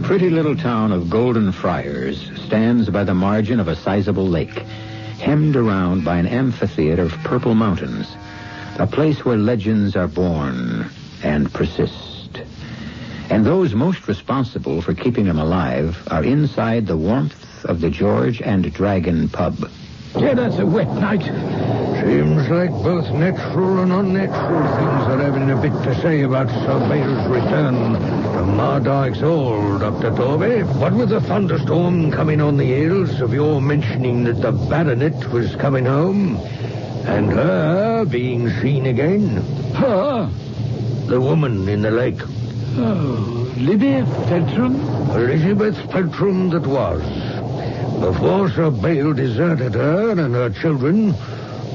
pretty little town of Golden Friars stands by the margin of a sizable lake, hemmed around by an amphitheater of purple mountains, a place where legends are born and persist. And those most responsible for keeping them alive are inside the warmth of the George and Dragon pub. Yeah, that's a wet night. Seems like both natural and unnatural things are having a bit to say about Sir Bale's return to Mardyke's Hall, Dr. Torby. What with the thunderstorm coming on the heels of your mentioning that the baronet was coming home, and her being seen again. Her? The woman in the lake. Oh, Libby Feltram? Elizabeth Feltram that was. Before Sir Bale deserted her and her children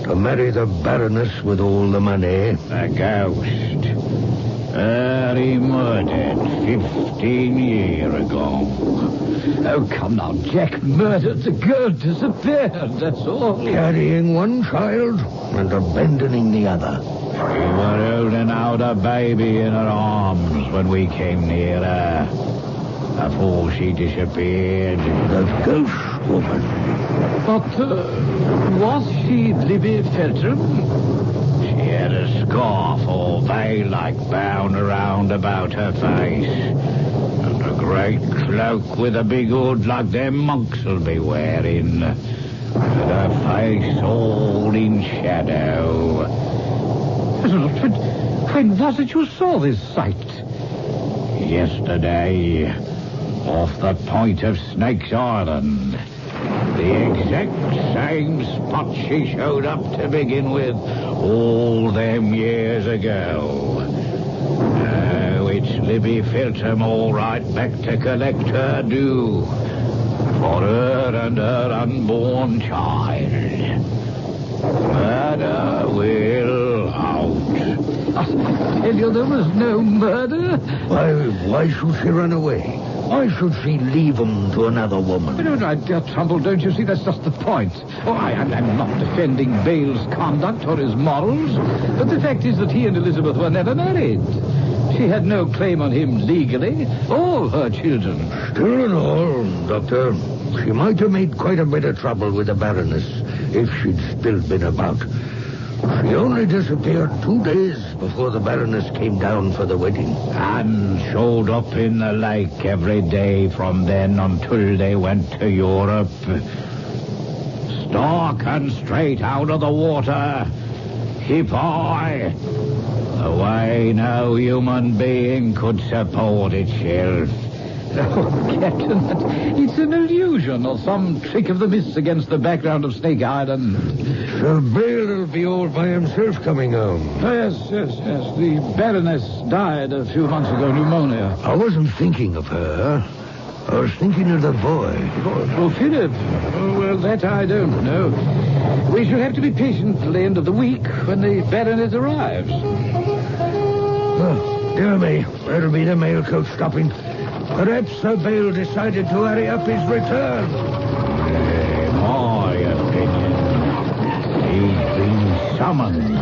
to marry the Baroness with all the money. The ghost. He murdered 15 years ago. Oh, come now, Jack murdered the girl, disappeared, that's all. Carrying one child and abandoning the other. She was holding out a baby in her arms when we came near her. Before she disappeared. The ghost woman. But, was she Libby Feltram? She had a scarf or veil-like bound around about her face. And a great cloak with a big hood like them monks will be wearing. And her face all in shadow. When was it you saw this sight? Yesterday, off the point of Snake's Island. The exact same spot she showed up to begin with all them years ago. Oh, it's Libby Feltram all right back to collect her due for her and her unborn child. Murder will out. I tell you, there was no murder. Why should she run away? Why should she leave him to another woman? No, dear Trumbull, don't you see? That's just the point. Oh, I'm not defending Bale's conduct or his morals, but the fact is that he and Elizabeth were never married. She had no claim on him legally, or her children. Still and all, Doctor, she might have made quite a bit of trouble with the Baroness if she'd still been about. She only disappeared 2 days before the Baroness came down for the wedding. And showed up in the lake every day from then until they went to Europe. Stark and straight out of the water. Hip high. The way no human being could support itself. Oh, Captain, it's an illusion or some trick of the mists against the background of Snake Island. Sir Bale will be all by himself coming home. Oh, yes. The Baroness died a few months ago, pneumonia. I wasn't thinking of her. I was thinking of the boy. Oh, Philip. Oh, well, that I don't know. We shall have to be patient till the end of the week when the Baronet arrives. Oh, dear me. That'll be the mail coach stopping. Perhaps Sir Bale decided to hurry up his return. In my opinion, he's been summoned.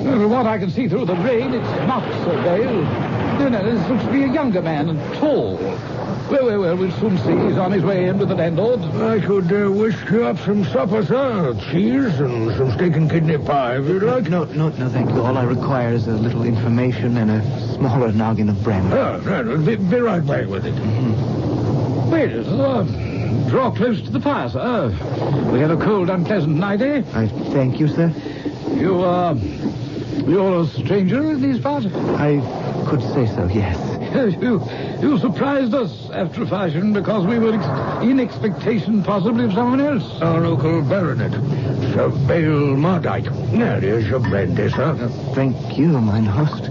From what I can see through the rain, it's not Sir Bale. No, this looks to be a younger man and tall. Well, we'll soon see. He's on his way in with the landlord. I could whisk you up some supper, sir. Cheese and some steak and kidney pie, if you'd like. No, thank you. All I require is a little information and a smaller noggin of brandy. Right. Be right back with it. Mm-hmm. Wait, draw close to the fire, sir. We had a cold, unpleasant night, eh? I thank you, sir. You're a stranger in these parts? I could say so, yes. You surprised us after a fashion because we were in expectation possibly of someone else. Our local baronet, Sir Bale Mardyke. Now, here's your brandy, sir. Thank you, mine host.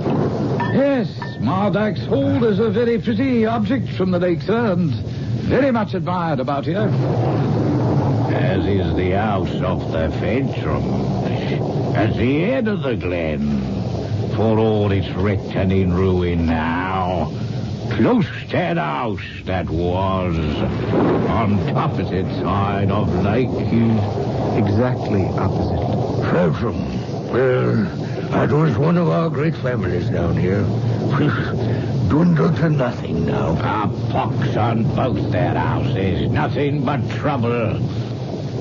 Yes, Mardyke's Hold is a very pretty object from the lake, sir, and very much admired about here. As is the house of the Feltram. At the head of the glen. For all it's wrecked and in ruin now. Close to the house that was. On opposite side of lake. Exactly opposite. Feltram. Well, that was one of our great families down here. dwindled to nothing now. A pox on both their houses. Nothing but trouble.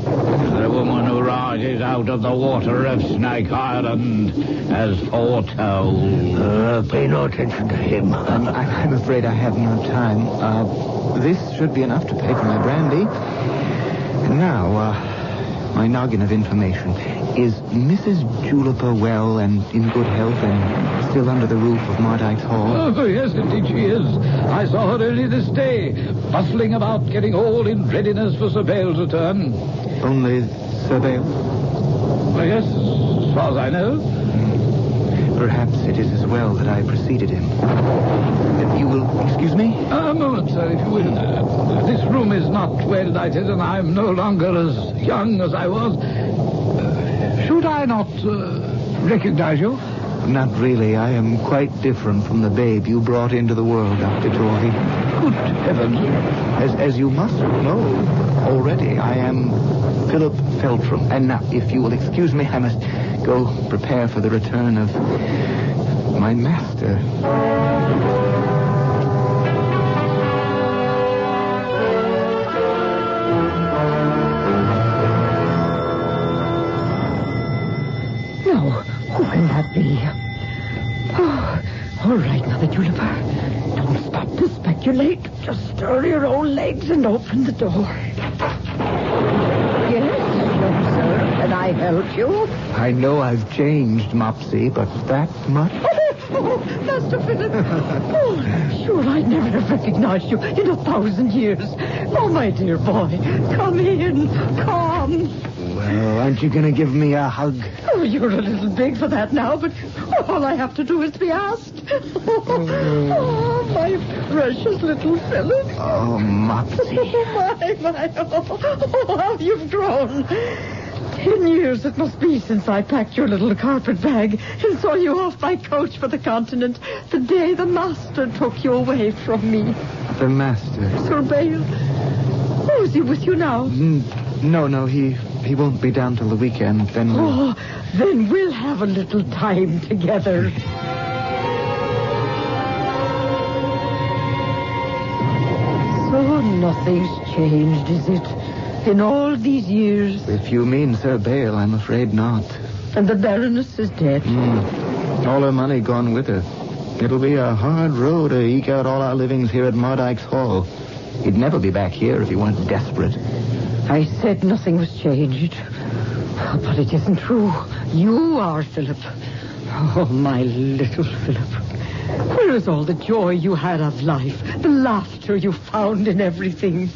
The woman who rises out of the water of Snake Island has foretold. Pay no attention to him. I'm afraid I have no time. This should be enough to pay for my brandy. Now, my noggin of information. Is Mrs. Juniper well and in good health and still under the roof of Mardyke's Hall? Oh, yes, indeed she is. I saw her early this day, bustling about, getting all in readiness for Sir Bale's return. Only Sir Bale? Well, yes, as far as I know. Perhaps it is as well that I preceded him. You will excuse me? A moment, sir, if you will. This room is not well lighted, and I'm no longer as young as I was. Should I not recognize you? Not really. I am quite different from the babe you brought into the world, Dr. Torvey. Good heavens. As you must know already, I am Philip Feltram. And now, if you will excuse me, I must go prepare for the return of my master. Who can that be? Oh, all right, Mother Juniper. Don't stop to speculate. Just stir your own legs and open the door. Yes, sir. Can I help you? I know I've changed, Mopsy, but that much? Oh, Master Philip. Oh, sure, I'd never have recognized you in 1,000 years. Oh, my dear boy, come in. Come. Well, aren't you going to give me a hug? Oh, you're a little big for that now, but all I have to do is be asked. Oh, my precious little Philip. Oh, Mopsy. Oh, my. Oh, how you've grown. 10 years it must be since I packed your little carpet bag and saw you off my coach for the continent the day the master took you away from me. The master? Sir Bale. Oh, is he with you now? No, he won't be down till the weekend. Then then we'll have a little time together. So nothing's changed, is it? In all these years? If you mean Sir Bale, I'm afraid not. And the Baroness is dead? All her money gone with her. It'll be a hard row to eke out all our livings here at Mardyke's Hall. He'd never be back here if he weren't desperate. I said nothing was changed. But it isn't true. You are, Philip. Oh, my little Philip. Where is all the joy you had of life? The laughter you found in everything?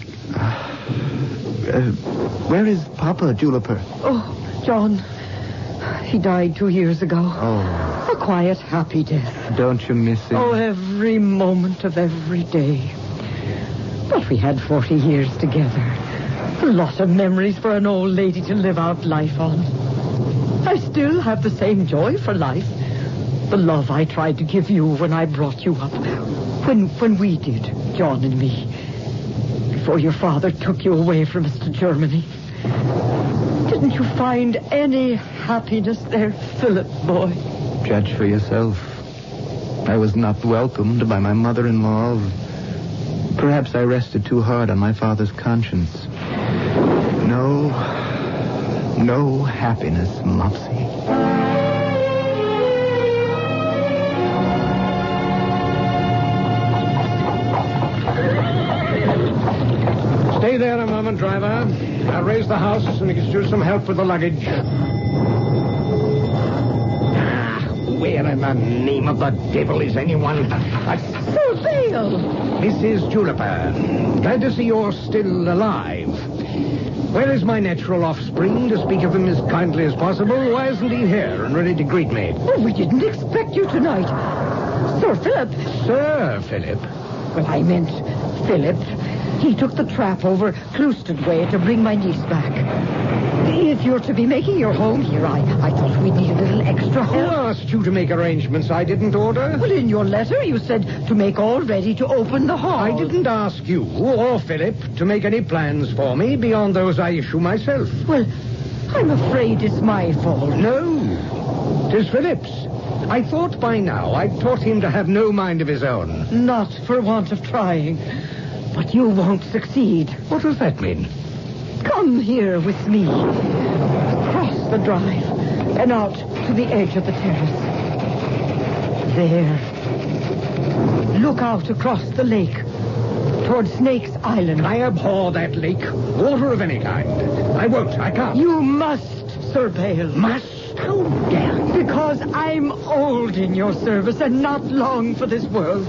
Where is Papa, Juniper? Oh, John. He died 2 years ago. Oh. A quiet, happy death. Don't you miss him? Oh, every moment of every day. But we had 40 years together. A lot of memories for an old lady to live out life on. I still have the same joy for life. The love I tried to give you when I brought you up. When we did, John and me. Before your father took you away from us to Germany. Didn't you find any happiness there, Philip, boy? Judge for yourself. I was not welcomed by my mother-in-law. Perhaps I rested too hard on my father's conscience. No happiness, Mopsy. Stay there a moment, driver. I'll raise the house and we can do some help with the luggage. Where in the name of the devil is anyone? Sir Bale! Mrs. Juniper, glad to see you're still alive. Where is my natural offspring? To speak of him as kindly as possible, why isn't he here and ready to greet me? Oh, we didn't expect you tonight. Sir Philip. Sir Philip? Well, I meant Philip. He took the trap over Clouston Way to bring my niece back. If you're to be making your home here, I thought we'd need a little extra Who help. asked you to make arrangements I didn't order? Well, in your letter, you said to make all ready to open the hall. I didn't ask you or Philip to make any plans for me beyond those I issue myself. Well, I'm afraid it's my fault. No, 'tis Philip's. I thought by now I'd taught him to have no mind of his own. Not for want of trying. But you won't succeed. What does that mean? Come here with me. Across the drive and out to the edge of the terrace. There. Look out across the lake toward Snake's Island. I abhor that lake. Water of any kind. I won't. I can't. You must, Sir Bale. Must? How dare you? Because I'm old in your service and not long for this world.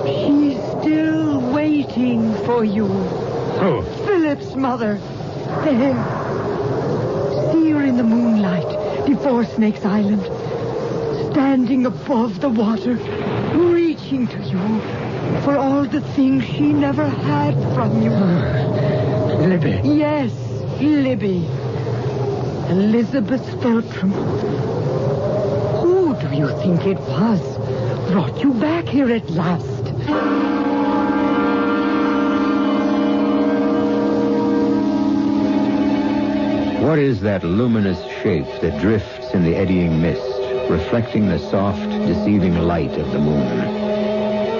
She's still waiting for you. Who? Philip's mother. There. See her in the moonlight before Snake's Island. Standing above the water, reaching to you for all the things she never had from you. Libby. Yes, Libby. Elizabeth Feltram. Who do you think it was brought you back here at last? What is that luminous shape that drifts in the eddying mist, reflecting the soft, deceiving light of the moon?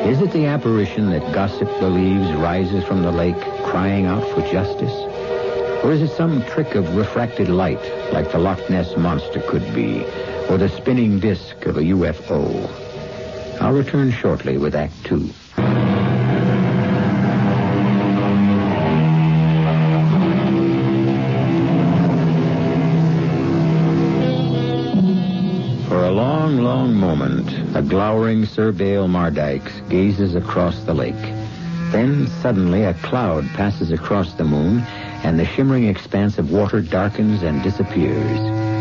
Is it the apparition that gossip believes rises from the lake, crying out for justice? Or is it some trick of refracted light, like the Loch Ness Monster could be, or the spinning disk of a UFO? I'll return shortly with Act 2. For a long, long moment, a glowering Sir Bale Mardykes gazes across the lake. Then, suddenly, a cloud passes across the moon, and the shimmering expanse of water darkens and disappears.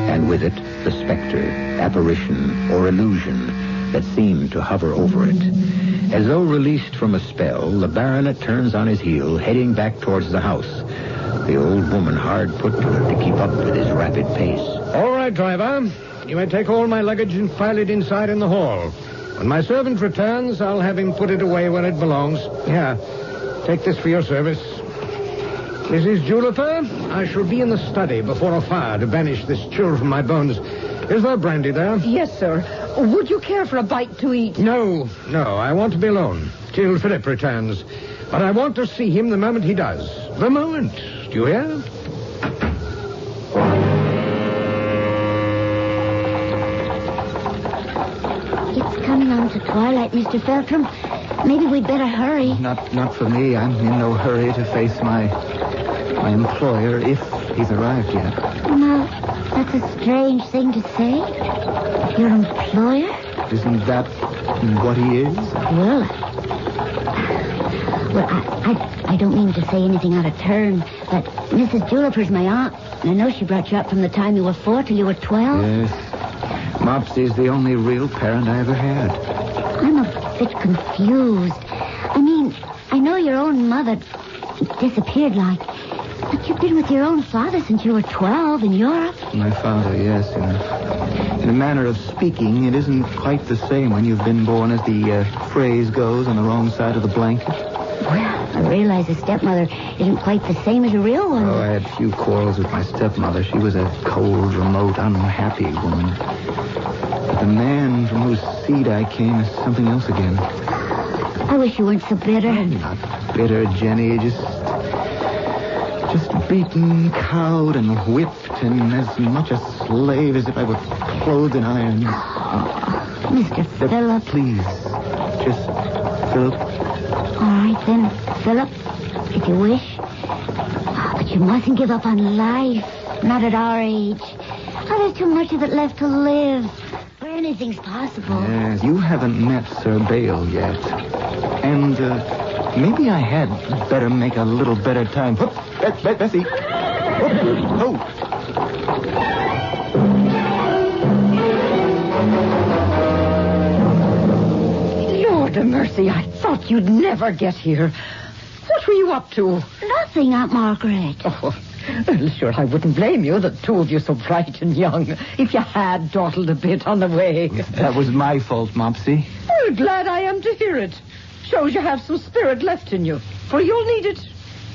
And with it, the specter, apparition, or illusion that seemed to hover over it. As though released from a spell, the baronet turns on his heel, heading back towards the house. The old woman hard put to it to keep up with his rapid pace. All right, driver. You may take all my luggage and file it inside in the hall. When my servant returns, I'll have him put it away where it belongs. Here, take this for your service. Mrs. Julifer, I shall be in the study before a fire to banish this chill from my bones. Is there brandy there? Yes, sir. Would you care for a bite to eat? No. I want to be alone till Philip returns. But I want to see him the moment he does. The moment. Do you hear? It's coming on to twilight, Mr. Feltram. Maybe we'd better hurry. Not for me. I'm in no hurry to face my employer if he's arrived yet. Now, that's a strange thing to say. Your employer? Isn't that what he is? Well, I don't mean to say anything out of turn, but Mrs. Julifer's my aunt, and I know she brought you up from the time you were 4 till you were 12. Yes. Mopsy's the only real parent I ever had. I'm a bit confused. I mean, I know your own mother disappeared but you've been with your own father since you were 12 in Europe. My father, yes. In a manner of speaking, it isn't quite the same when you've been born, as the phrase goes, on the wrong side of the blanket. Well, I realize a stepmother isn't quite the same as a real one. Oh, I had few quarrels with my stepmother. She was a cold, remote, unhappy woman. But the man from whose seed I came is something else again. I wish you weren't so bitter. I'm not bitter, Jenny. Just beaten, cowed, and whipped, and as much a slave as if I were clothed in irons. Mr. Philip. Please. Just Philip. All right, then, Philip, if you wish. But you mustn't give up on life. Not at our age. There's too much of it left to live. Where anything's possible. Yes, you haven't met Sir Bale yet. And, maybe I had better make a little better time. Whoop, Bessie. Oh. Lord of mercy, I thought you'd never get here. What were you up to? Nothing, Aunt Margaret. Oh, well, sure, I wouldn't blame you, the two of you so bright and young, if you had dawdled a bit on the way. That was my fault, Mopsy. Well, glad I am to hear it. Shows you have some spirit left in you, for you'll need it.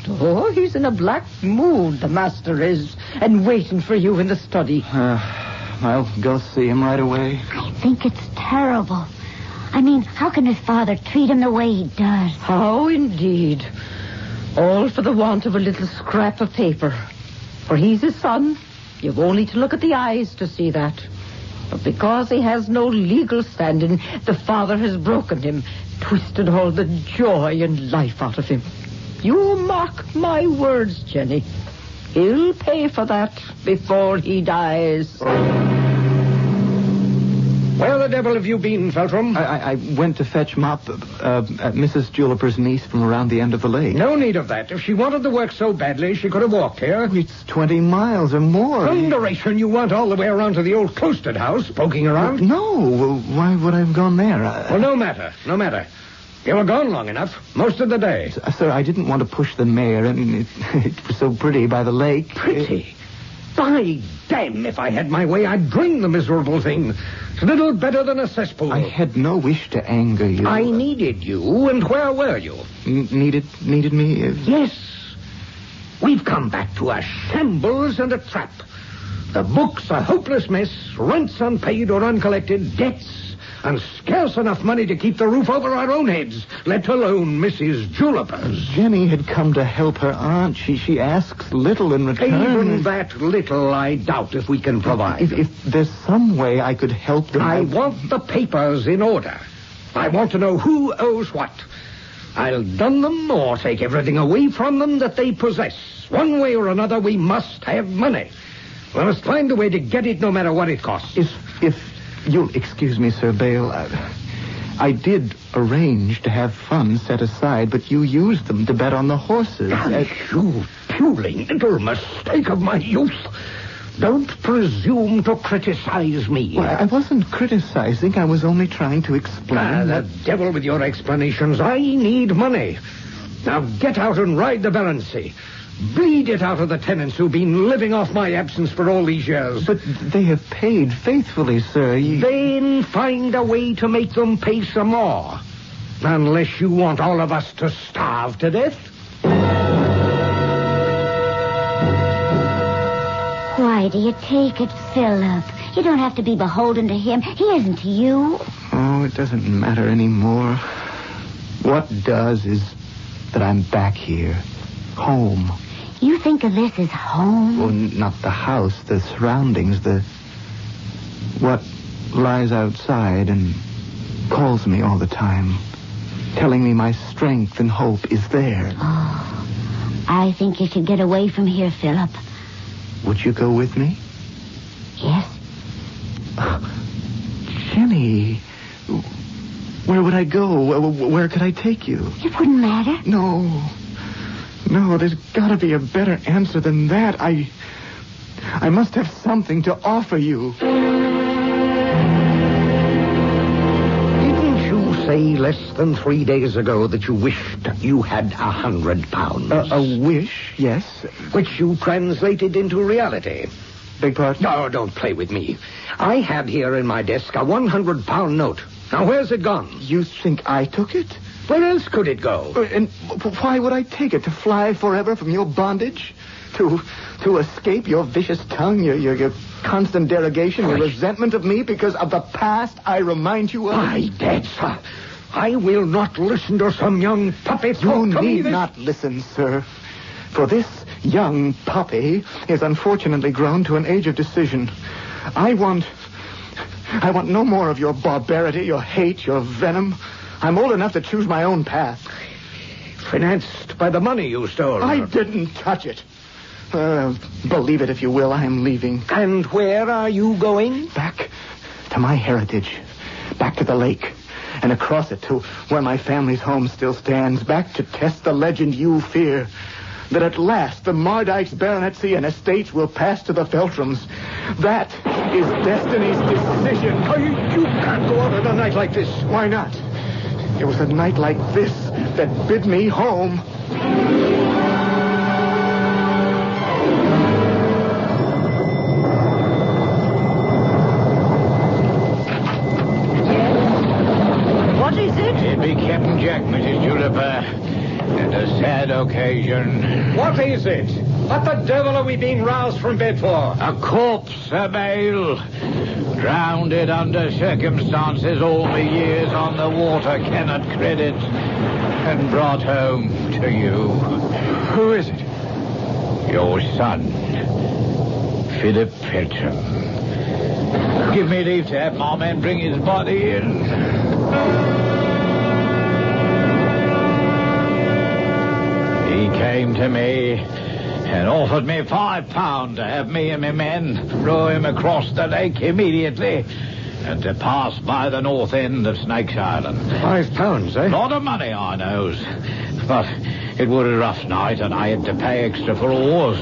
Oh, he's in a black mood, the master is, and waiting for you in the study. I'll go see him right away. I think it's terrible. I mean, how can his father treat him the way he does? How indeed. All for the want of a little scrap of paper. For he's his son. You've only to look at the eyes to see that. But because he has no legal standing, the father has broken him, twisted all the joy and life out of him. You mark my words, Jenny. He'll pay for that before he dies. Where the devil have you been, Feltram? I went to fetch Mop, Mrs. Juliper's niece from around the end of the lake. No need of that. If she wanted the work so badly, she could have walked here. It's 20 miles or more. Thunderation, you weren't all the way around to the old Cloistered house, poking around? No. Well, why would I have gone there? Well, no matter. You were gone long enough, most of the day. Sir, I didn't want to push the mare. I mean, it was so pretty by the lake. Pretty? By damn, if I had my way, I'd drain the miserable thing. It's little better than a cesspool. I had no wish to anger you. I needed you, and where were you? Needed me? Yes. We've come back to a shambles and a trap. The book's a hopeless mess, rents unpaid or uncollected, debts, and scarce enough money to keep the roof over our own heads, let alone Mrs. Juliper's. Jenny had come to help her aunt. She asks little in return. Even that little I doubt if we can provide. If there's some way I could help them... I want the papers in order. I want to know who owes what. I'll dun them or take everything away from them that they possess. One way or another, we must have money. We must find a way to get it no matter what it costs. If you'll excuse me, Sir Bale, I did arrange to have funds set aside, but you used them to bet on the horses. You puling little mistake of my youth. Don't presume to criticize me. Well, I wasn't criticizing. I was only trying to explain the devil with your explanations. I need money. Now get out and ride the Baroncy. Bleed it out of the tenants who've been living off my absence for all these years. But they have paid faithfully, sir. Then find a way to make them pay some more. Unless you want all of us to starve to death. Why do you take it, Philip? You don't have to be beholden to him. He isn't to you. Oh, it doesn't matter anymore. What does is that I'm back here. Home. You think of this as home? Well, not the house, the surroundings, what lies outside and calls me all the time, telling me my strength and hope is there. Oh, I think you should get away from here, Philip. Would you go with me? Yes. Jenny, where would I go? Where could I take you? It wouldn't matter. No, there's got to be a better answer than that. I must have something to offer you. Didn't you say less than 3 days ago that you wished you had £100? A wish, yes. Which you translated into reality. Beg pardon? No, don't play with me. I had here in my desk a £100 note. Now, where's it gone? You think I took it? Where else could it go? And why would I take it? To fly forever from your bondage? To escape your vicious tongue, your constant derogation, your resentment of me because of the past I remind you of? My dead sir, I will not listen to some young puppy talk to me. You need not listen, sir. For this young puppy is unfortunately grown to an age of decision. I want no more of your barbarity, your hate, your venom. I'm old enough to choose my own path. Financed by the money you stole. I didn't touch it. Believe it if you will, I am leaving. And where are you going? Back to my heritage. Back to the lake. And across it to where my family's home still stands. Back to test the legend you fear. That at last the Mardyke's baronetcy and estates will pass to the Feltrams. That is destiny's decision. Oh, you can't go out on a night like this. Why not? It was a night like this that bid me home. What is it? It be Captain Jack, Mrs. Juliper. And a sad occasion. What is it? What the devil are we being roused from bed for? A corpse, Sir Bale. Drowned it under circumstances all the years on the water cannot credit. And brought home to you. Who is it? Your son, Philip Petram. Give me leave to have my men bring his body in. He came to me and offered me £5 to have me and my men row him across the lake immediately and to pass by the north end of Snake's Island. £5, eh? Lot of money, I knows. But it was a rough night and I had to pay extra for oars.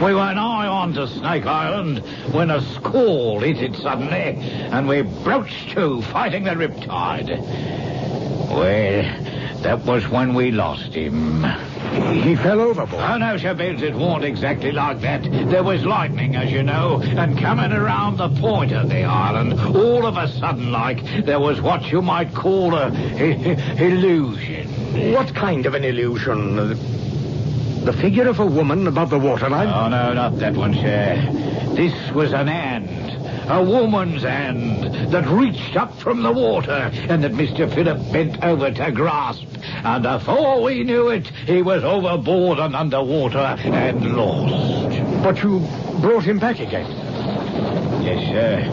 We were nigh on to Snake Island when a squall hit it suddenly and we broached to, fighting the riptide. Well, that was when we lost him. He fell overboard. Oh, no, Sir Bills, it wasn't exactly like that. There was lightning, as you know, and coming around the point of the island, all of a sudden, like, there was what you might call a illusion. What kind of an illusion? The figure of a woman above the waterline? Oh, no, not that one, sir. This was an hand. A woman's hand that reached up from the water and that Mr. Philip bent over to grasp. And before we knew it, he was overboard and underwater and lost. But you brought him back again? Yes, sir.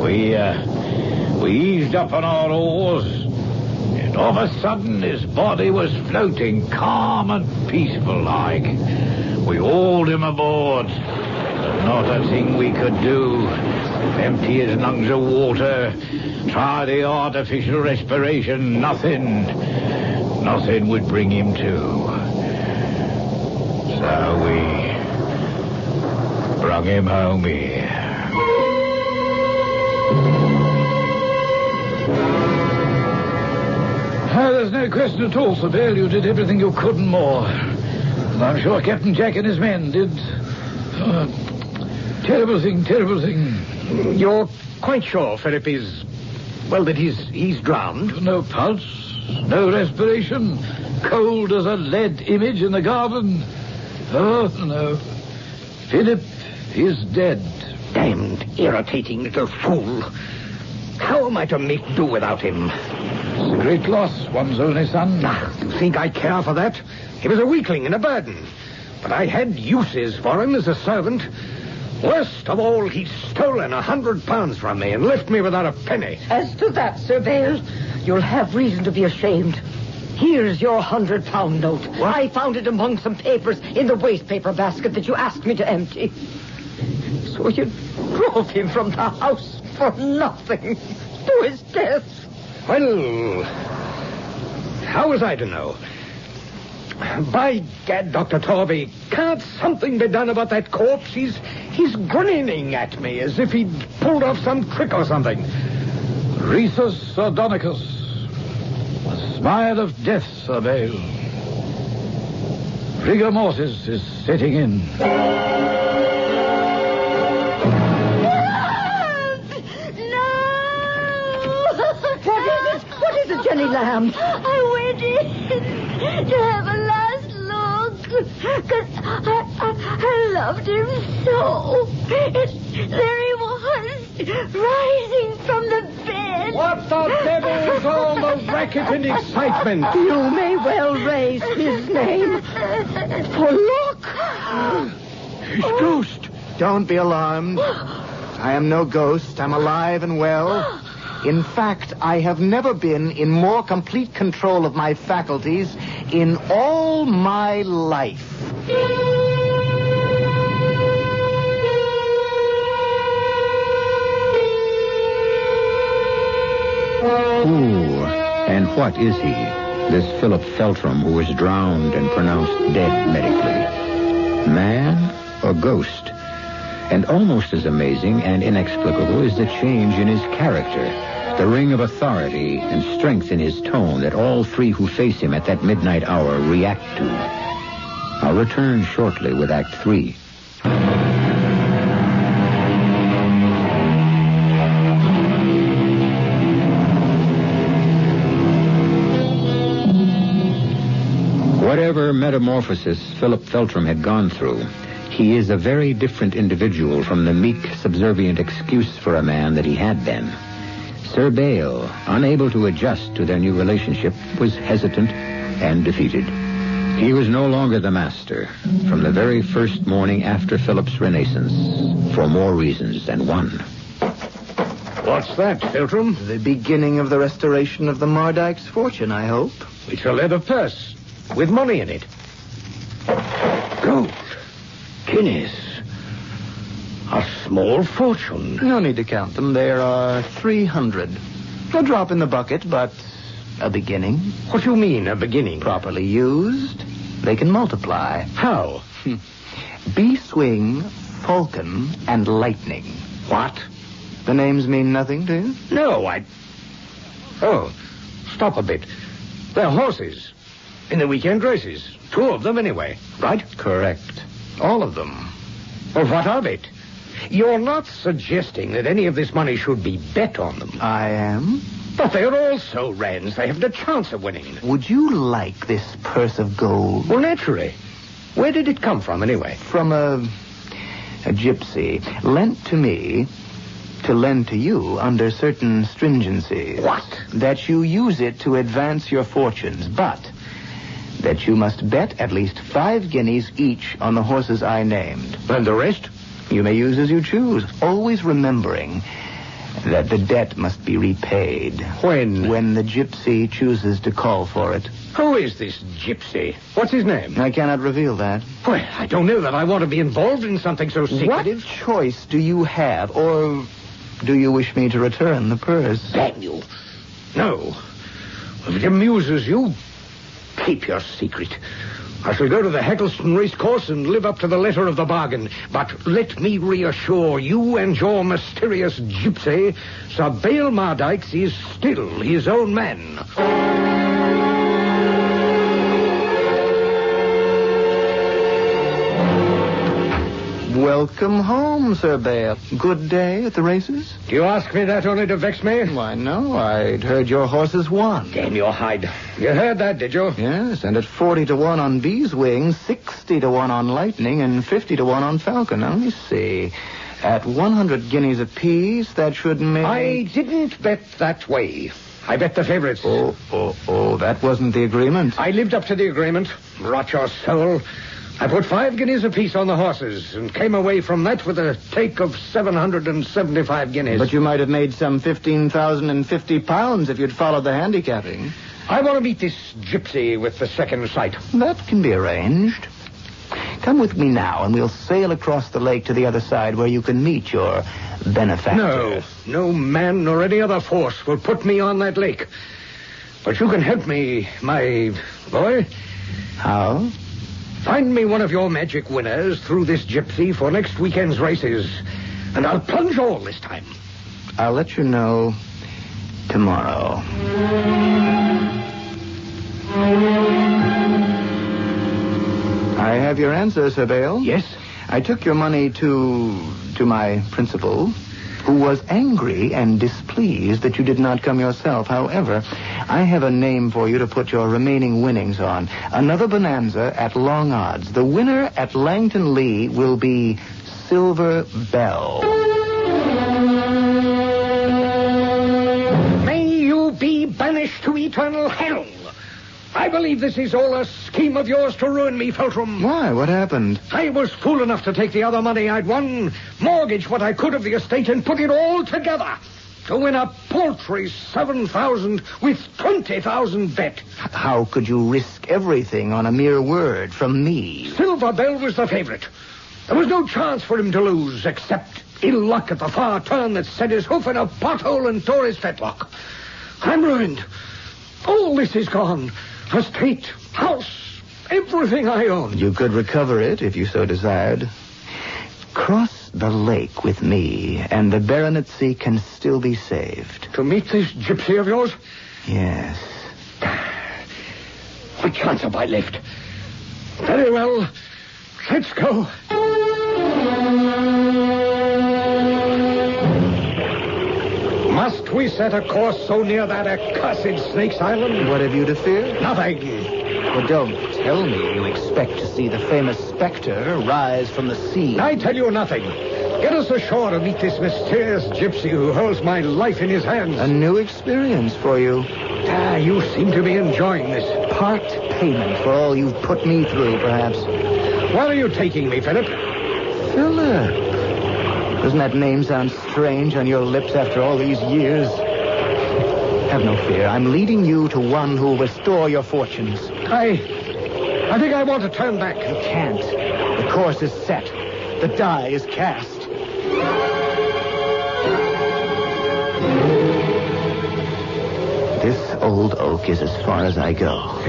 We eased up on our oars, and all of a sudden his body was floating calm and peaceful like. We hauled him aboard. Not a thing we could do. Empty his lungs of water. Try the artificial respiration. Nothing would bring him to. So we brought him home here. There's no question at all, Sir Bale. You did everything you could and more. And I'm sure Captain Jack and his men did. Terrible thing. You're quite sure Philip is... well, that he's drowned? No pulse, no respiration, cold as a lead image in the garden. Oh, no. Philip is dead. Damned irritating little fool. How am I to make do without him? It's a great loss, one's only son. You think I care for that? He was a weakling and a burden. But I had uses for him as a servant. Worst of all, he's stolen £100 from me and left me without a penny. As to that, Sir Bale, you'll have reason to be ashamed. Here's your £100 note. What? I found it among some papers in the waste paper basket that you asked me to empty. So you drove him from the house for nothing, to his death. Well, how was I to know? By gad, Dr. Torby, can't something be done about that corpse? He's grinning at me as if he'd pulled off some trick or something. Rhesus sardonicus. The smile of death, Sir Bale. Rigor mortis is setting in. What is it, Jenny Lamb? I went in to have a last look because I loved him so. There he was, rising from the bed. What the devil's all the racket and excitement? You may well raise his name. For look. His ghost. Don't be alarmed. I am no ghost. I'm alive and well. In fact, I have never been in more complete control of my faculties in all my life. Who and what is he, this Philip Feltram who was drowned and pronounced dead medically? Man or ghost? And almost as amazing and inexplicable is the change in his character, the ring of authority and strength in his tone that all three who face him at that midnight hour react to. I'll return shortly with Act 3. Whatever metamorphosis Philip Feltram had gone through, he is a very different individual from the meek, subservient excuse for a man that he had been. Sir Bale, unable to adjust to their new relationship, was hesitant and defeated. He was no longer the master from the very first morning after Philip's renaissance, for more reasons than one. What's that, Feltram? The beginning of the restoration of the Mardyke's fortune, I hope. It's a leather purse with money in it. Gold. Guineas. A small fortune. No need to count them. There are 300. A drop in the bucket, but a beginning. What do you mean, a beginning? Properly used, they can multiply. How? Bee-swing, falcon, and lightning. What? The names mean nothing to you? No, Oh, stop a bit. They're horses. In the weekend races. 2 of them, anyway. Right? Correct. All of them. Well, what of it? You're not suggesting that any of this money should be bet on them. I am. But they're also Rands. They haven't a chance of winning. Would you like this purse of gold? Well, naturally. Where did it come from, anyway? From a gypsy. Lent to me to lend to you under certain stringencies. What? That you use it to advance your fortunes, but that you must bet at least 5 guineas each on the horses I named. And the rest? You may use as you choose, always remembering that the debt must be repaid. When? When the gypsy chooses to call for it. Who is this gypsy? What's his name? I cannot reveal that. Well, I don't know that I want to be involved in something so secretive. What choice do you have, or do you wish me to return the purse? Damn you. No. If it amuses you, keep your secret. I shall go to the Heckleston racecourse and live up to the letter of the bargain. But let me reassure you and your mysterious gypsy, Sir Bale Mardyke is still his own man. Welcome home, Sir Bale. Good day at the races? Do you ask me that only to vex me? Why, no. I'd heard your horses won. Damn your hide. You heard that, did you? Yes, and at 40 to 1 on Bee's Wing, 60 to 1 on Lightning, and 50 to 1 on Falcon. Now, let me see. At 100 guineas apiece, that should make... I didn't bet that way. I bet the favorites. Oh, that wasn't the agreement. I lived up to the agreement. Rot your soul. I put 5 guineas apiece on the horses and came away from that with a take of 775 guineas. But you might have made some 15,050 pounds if you'd followed the handicapping. I want to meet this gypsy with the second sight. That can be arranged. Come with me now, and we'll sail across the lake to the other side where you can meet your benefactor. No man nor any other force will put me on that lake. But you can help me, my boy. How? Find me one of your magic winners through this gypsy for next weekend's races, and I'll plunge all this time. I'll let you know tomorrow. I have your answer, Sir Bale. Yes? I took your money to my principal, who was angry and displeased that you did not come yourself. However, I have a name for you to put your remaining winnings on. Another bonanza at long odds. The winner at Langton Lee will be Silver Bell. May you be banished to eternal hell. I believe this is all a scheme of yours to ruin me, Feltram. Why? What happened? I was fool enough to take the other money I'd won, mortgage what I could of the estate, and put it all together to win a paltry 7,000 with 20,000 bet. How could you risk everything on a mere word from me? Silver Bell was the favorite. There was no chance for him to lose, except ill luck at the far turn that set his hoof in a pothole and tore his fetlock. I'm ruined. All this is gone. Estate, house, everything I own. You could recover it if you so desired. Cross the lake with me, and the baronetcy can still be saved. To meet this gypsy of yours? Yes. What chance have I left? Very well. Let's go. Must we set a course so near that accursed Snake's Island? What have you to fear? Nothing. Well, don't tell me you expect to see the famous specter rise from the sea. I tell you nothing. Get us ashore and meet this mysterious gypsy who holds my life in his hands. A new experience for you. You seem to be enjoying this. Part payment for all you've put me through, perhaps. Where are you taking me, Philip? Philip. Doesn't that name sound strange on your lips after all these years? Have no fear. I'm leading you to one who will restore your fortunes. I think I want to turn back. You can't. The course is set. The die is cast. This old oak is as far as I go.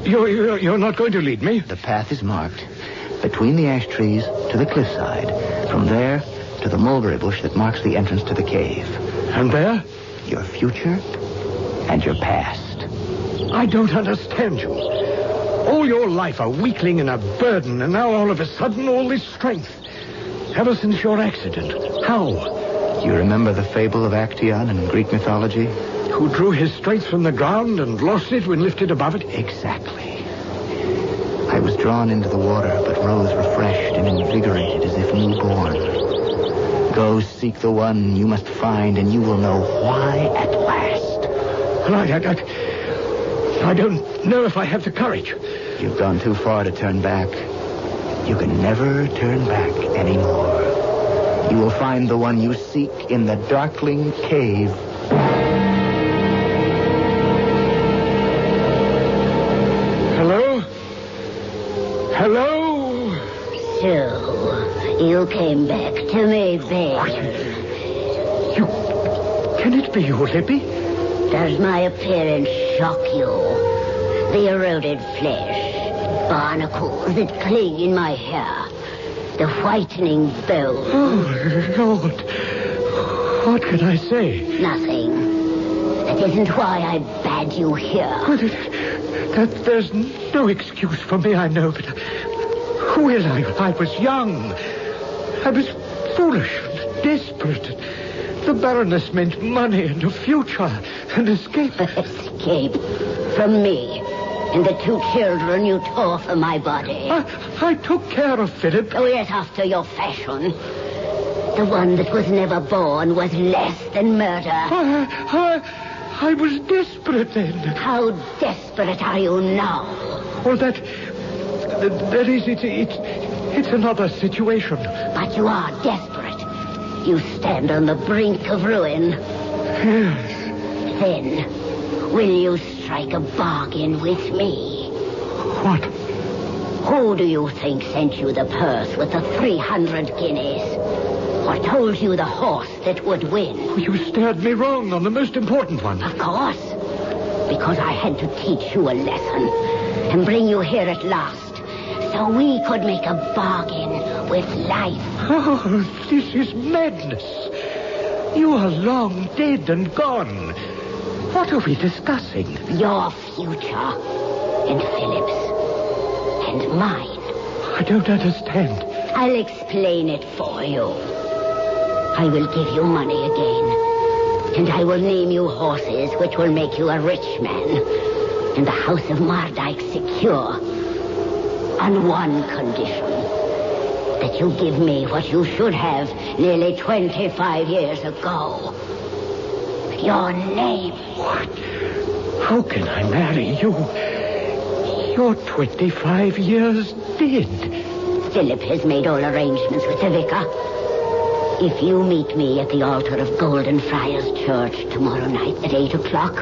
You're not going to lead me? The path is marked. Between the ash trees to the cliffside. From there to the mulberry bush that marks the entrance to the cave. And there? Your future and your past. I don't understand you. All your life a weakling and a burden, and now all of a sudden all this strength. Ever since your accident. How? You remember the fable of Actaeon in Greek mythology? Who drew his strength from the ground and lost it when lifted above it? Exactly. I was drawn into the water, but rose refreshed and invigorated as if newborn. Go seek the one you must find, and you will know why at last. I don't know if I have the courage. You've gone too far to turn back. You can never turn back anymore. You will find the one you seek in the darkling cave. Hello? Hello? So, you came back to me, babe. Can it be you, Lippy? Does my appearance shock you? The eroded flesh, barnacles that cling in my hair, the whitening bones. Oh, Lord. What can I say? Nothing. That isn't why I bade you here. There's no excuse for me, I know, but... Well, I was young. I was foolish and desperate. The Baroness meant money and a future and escape. Escape from me and the 2 children you tore from my body. I took care of Philip. Oh, yes, after your fashion. The one that was never born was less than murder. I was desperate then. How desperate are you now? Well, that is, it's another situation. But you are desperate. You stand on the brink of ruin. Yes. Then, will you strike a bargain with me? What? Who do you think sent you the purse with the 300 guineas? Or told you the horse that would win? You stared me wrong on the most important one. Of course. Because I had to teach you a lesson and bring you here at last. So we could make a bargain with life. Oh, this is madness. You are long dead and gone. What are we discussing? Your future. And Philip's. And mine. I don't understand. I'll explain it for you. I will give you money again. And I will name you horses which will make you a rich man. And the house of Mardyke secure. On one condition. That you give me what you should have nearly 25 years ago. Your name. What? How can I marry you? You're 25 years dead. Philip has made all arrangements with the vicar. If you meet me at the altar of Golden Friars Church tomorrow night at 8 o'clock,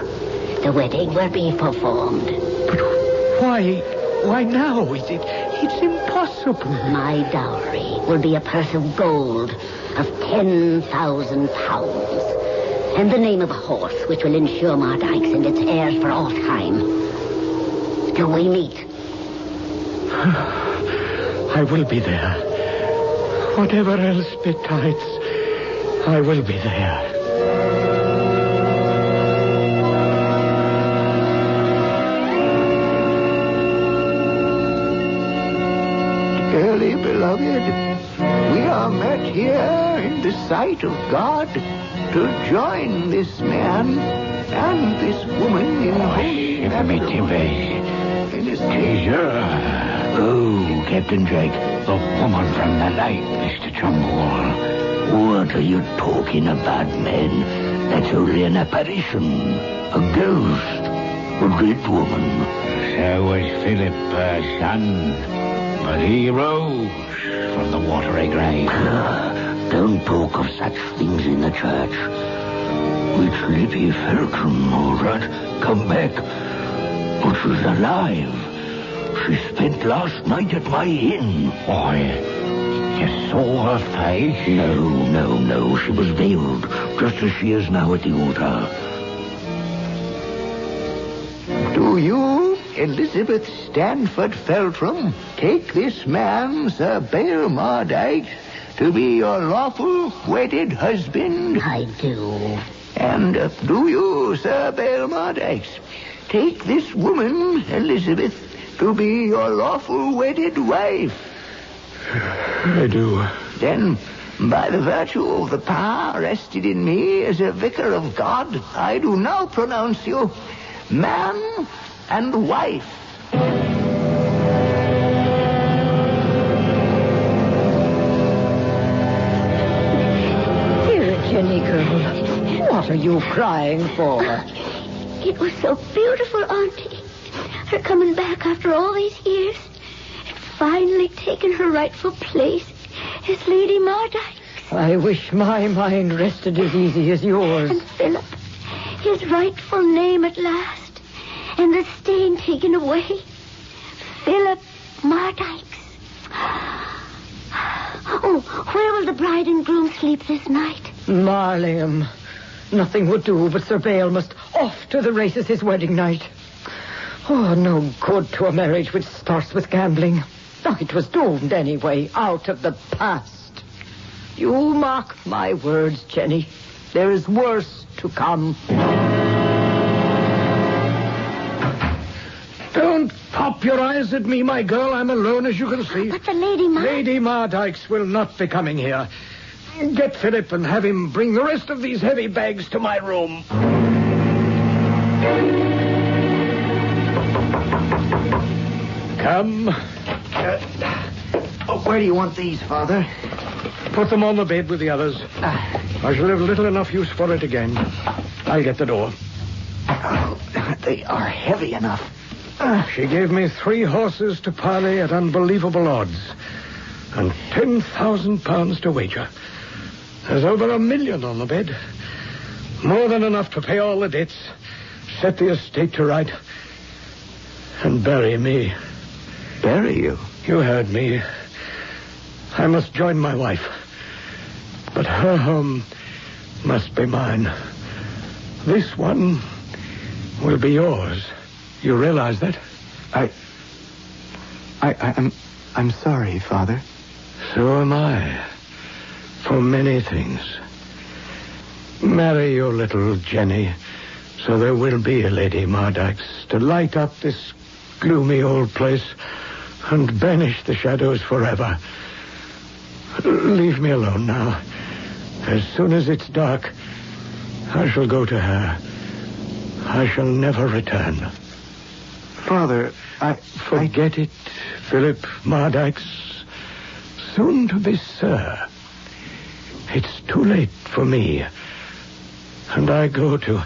the wedding will be performed. But why now? It's impossible. My dowry will be a purse of gold of 10,000 pounds. And the name of a horse which will ensure Mardyke's and its heirs for all time. Do we meet? I will be there. Whatever else betides, I will be there. Dearly beloved, we are met here in the sight of God to join this man and this woman in holy matrimony. Teaser. Oh, Captain Jack, the woman from the lake, Mr. Trumbull. What are you talking about, man? That's only an apparition. A ghost. A dead woman. So was Philip, her son. But he rose from the watery grave. Don't talk of such things in the church. It's Libby Felton, all right. Come back. But she's alive. She spent last night at my inn. Why, you saw her face? No. She was veiled, just as she is now at the altar. Do you, Elizabeth Stanford Feltram, take this man, Sir Bale Mardyke, to be your lawful wedded husband? I do. And do you, Sir Bale Mardyke, take this woman, Elizabeth, to be your lawful wedded wife? I do. Then, by the virtue of the power vested in me as a vicar of God, I do now pronounce you man and wife. Here, Jenny girl. What are you crying for? It was so beautiful, Auntie. Her coming back after all these years and finally taking her rightful place as Lady Mardyke. I wish my mind rested as easy as yours. And Philip, his rightful name at last. And the stain taken away. Philip Mardyke. Oh, where will the bride and groom sleep this night? Marliam. Nothing would do, but Sir Bale must off to the races his wedding night. Oh, no good to a marriage which starts with gambling. Oh, it was doomed anyway, out of the past. You mark my words, Jenny. There is worse to come. Don't pop your eyes at me, my girl. I'm alone, as you can see. But the Lady Lady Mardykes will not be coming here. Get Philip and have him bring the rest of these heavy bags to my room. Come. Where do you want these, Father? Put them on the bed with the others. I shall have little enough use for it again. I'll get the door. Oh, they are heavy enough. She gave me 3 horses to parley at unbelievable odds. And £10,000 to wager. There's over $1 million on the bed. More than enough to pay all the debts, set the estate to right, and bury me. Bury you? You heard me. I must join my wife. But her home must be mine. This one will be yours. You realize that? I'm sorry, Father. So am I. For many things. Marry your little Jenny, so there will be a Lady Mardykes to light up this gloomy old place and banish the shadows forever. Leave me alone now. As soon as it's dark, I shall go to her. I shall never return. Father, Forget it, Philip Mardykes. Soon to be Sir. It's too late for me. And I go to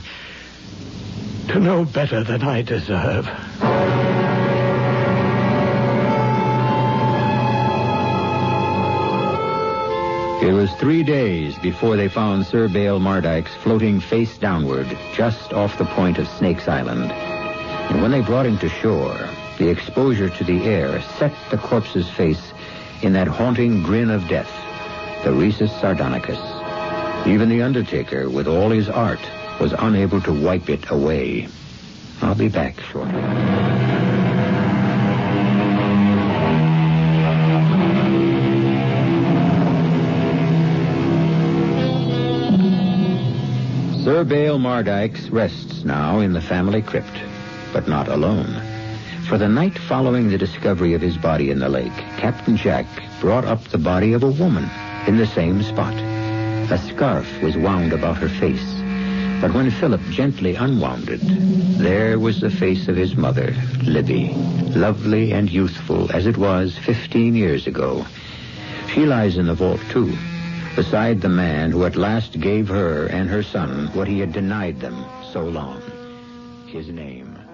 know better than I deserve. It was 3 days before they found Sir Bale Mardykes floating face downward just off the point of Snake's Island. And when they brought him to shore, the exposure to the air set the corpse's face in that haunting grin of death, the Rhesus Sardonicus. Even the undertaker, with all his art, was unable to wipe it away. I'll be back shortly. Sir Bale Mardykes rests now in the family crypt, but not alone. For the night following the discovery of his body in the lake, Captain Jack brought up the body of a woman in the same spot. A scarf was wound about her face. But when Philip gently unwound it, there was the face of his mother, Libby, lovely and youthful as it was 15 years ago. She lies in the vault, too, beside the man who at last gave her and her son what he had denied them so long. His name